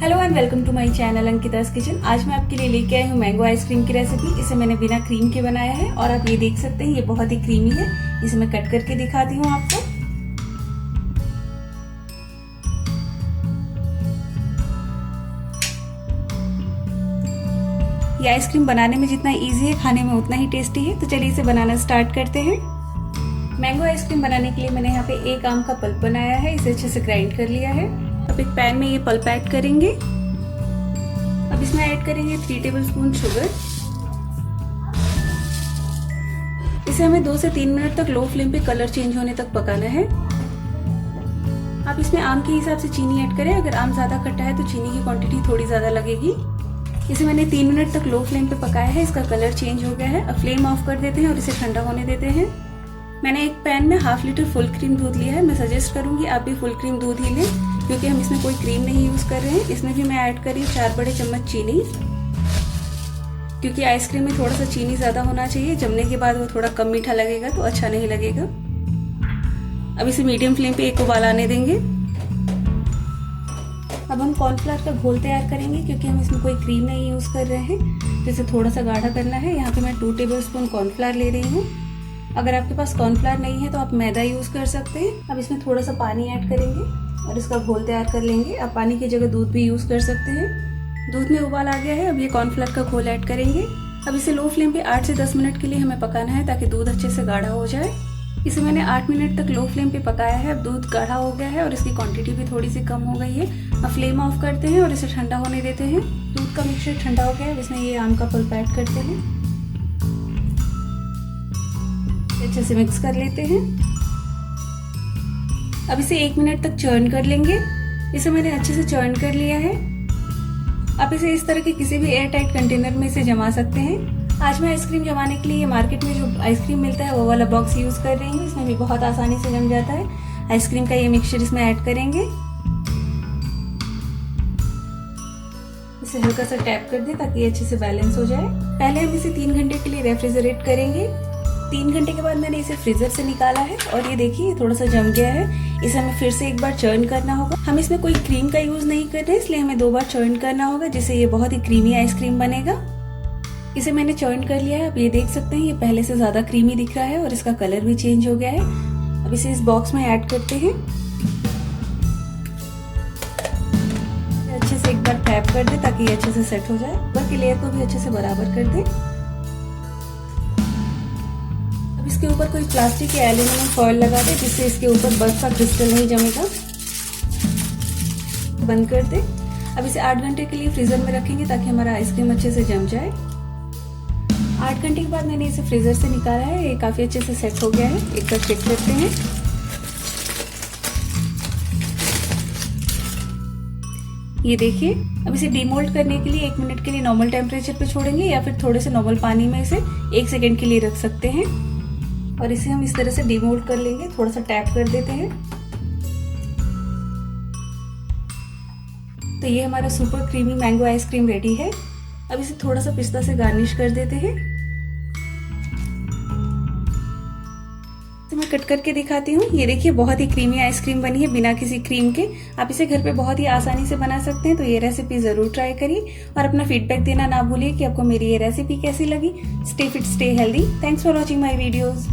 Hello and welcome to my channel Ankita's kitchen. आज मैं आपके लिए लेके आई हूँ मैंगो आइसक्रीम की रेसिपी। इसे मैंने बिना क्रीम के बनाया है और आप ये देख सकते हैं ये बहुत ही क्रीमी है। इसे मैं कट करके दिखाती हूँ आपको। ये आइसक्रीम बनाने में जितना इजी है खाने में उतना ही टेस्टी है। तो चलिए इसे बनाना स्टार्ट करते हैं। मैंगो आइसक्रीम बनाने के लिए मैंने यहाँ पे एक आम का पल्प बनाया है। इसे अच्छे से ग्राइंड कर लिया है। अब एक पैन में ये पल्प ऐड करेंगे। अब इसमें ऐड करेंगे 3 टेबलस्पून शुगर। इसे हमें 2 से 3 मिनट तक लो फ्लेम पे कलर चेंज होने तक पकाना है। आप इसमें आम के हिसाब से चीनी ऐड करें। अगर आम ज्यादा खट्टा है तो चीनी की क्वांटिटी थोड़ी ज्यादा लगेगी। इसे मैंने 3 मिनट तक लो फ्लेम पे पकाया है। इसका कलर चेंज हो गया है। अब फ्लेम ऑफ कर देते हैं और इसे ठंडा होने देते हैं। मैंने एक पैन में 1/2 लीटर फुल क्रीम दूध लिया है। मैं सजेस्ट करूंगी आप भी फुल क्रीम दूध ही लें, क्योंकि हम इसमें कोई क्रीम नहीं यूज कर रहे हैं। इसमें भी मैं ऐड करी 4 बड़े चम्मच चीनी, क्योंकि आइसक्रीम में थोड़ा सा चीनी ज्यादा होना चाहिए। जमने के बाद वो थोड़ा कम मीठा लगेगा तो अच्छा नहीं लगेगा। अब इसे मीडियम फ्लेम पे एक उबाल आने देंगे। अब हम कॉर्नफ्लावर का घोल तैयार करेंगे, क्योंकि हम इसमें कोई क्रीम नहीं यूज कर रहे हैं। तो इसे थोड़ा सा गाढ़ा करना है। यहाँ पे मैं 2 टेबलस्पून कॉर्नफ्लावर ले रही हूँ। अगर आपके पास कॉर्नफ्लावर नहीं है तो आप मैदा यूज कर सकते हैं। अब इसमें थोड़ा सा पानी ऐड करेंगे और इसका घोल तैयार कर लेंगे। आप पानी की जगह दूध भी यूज कर सकते हैं। दूध में उबाल आ गया है। अब ये कॉर्नफ्लावर का घोल ऐड करेंगे। अब इसे लो फ्लेम पे 8 से 10 मिनट के लिए हमें पकाना है, ताकि दूध अच्छे से गाढ़ा हो जाए। इसे मैंने 8 मिनट तक लो फ्लेम पे पकाया है। अब दूध गाढ़ा हो गया है और इसकी क्वांटिटी भी थोड़ी सी कम हो गई है। अब फ्लेम ऑफ करते हैं और इसे ठंडा होने देते हैं। दूध का मिक्सचर ठंडा हो गया है। इसमें ये आम का पल्प ऐड करते हैं। अच्छे से मिक्स कर लेते हैं। अब इसे 1 मिनट तक चर्न कर लेंगे। इसे मैंने अच्छे से चर्न कर लिया है। आप इसे इस तरह के किसी भी एयर टाइट कंटेनर में इसे जमा सकते हैं। आज मैं आइसक्रीम जमाने के लिए मार्केट में जो आइसक्रीम मिलता है वो वाला बॉक्स यूज कर रही हूँ। इसमें भी बहुत आसानी से जम जाता है। आइसक्रीम का ये मिक्सचर इसमें ऐड करेंगे। इसे हल्का सा टैप कर दें ताकि ये अच्छे से बैलेंस हो जाए। पहले हम इसे 3 घंटे के लिए रेफ्रिजरेट करेंगे। 3 घंटे के बाद मैंने इसे फ्रीजर से निकाला है और ये देखिए थोड़ा सा जम गया है। इसे हमें फिर से एक बार चर्न करना होगा। हम इसमें कोई क्रीम का यूज नहीं कर रहे, इसलिए हमें 2 बार चर्न करना होगा, जिससे ये बहुत ही क्रीमी आइसक्रीम बनेगा। इसे मैंने चर्न कर लिया है। अब ये देख सकते हैं ये पहले से ज्यादा क्रीमी दिख रहा है और इसका कलर भी चेंज हो गया है। अब इसे इस बॉक्स में ऐड करते हैं। अच्छे से एक बार टैप कर दे ताकि ये अच्छे से सेट हो जाए। ऊपर की लेयर को भी अच्छे से बराबर कर दे। इसके ऊपर कोई प्लास्टिक या एल्यूमिनियम फॉइल लगा दे, जिससे इसके ऊपर बर्फ का क्रिस्टल नहीं जमेगा। बंद कर दे। अब इसे 8 घंटे के लिए फ्रीजर में रखेंगे, ताकि हमारा आइसक्रीम अच्छे से जम जाए। 8 घंटे के बाद मैंने इसे फ्रीजर से निकाला है। ये काफी अच्छे से सेट हो गया है। एक बार चेक करते हैं। ये देखिए। अब इसे डीमोल्ड करने के लिए 1 मिनट के लिए नॉर्मल टेम्परेचर पे छोड़ेंगे, या फिर थोड़े से नॉर्मल पानी में इसे 1 सेकेंड के लिए रख सकते हैं। और इसे हम इस तरह से डीमोल्ड कर लेंगे। थोड़ा सा टैप कर देते हैं। तो ये हमारा super creamy mango ice cream ready है। अब इसे थोड़ा सा पिस्ता से गार्निश कर देते हैं। तो मैं कट करके दिखाती हूँ। ये देखिए बहुत ही क्रीमी आइसक्रीम बनी है बिना किसी क्रीम के। आप इसे घर पे बहुत ही आसानी से बना सकते हैं। तो ये रेसिपी जरूर ट्राई करिए और अपना फीडबैक देना ना भूलिए कि आपको मेरी ये रेसिपी कैसी लगी। Stay fit, stay healthy. Thanks for watching my videos.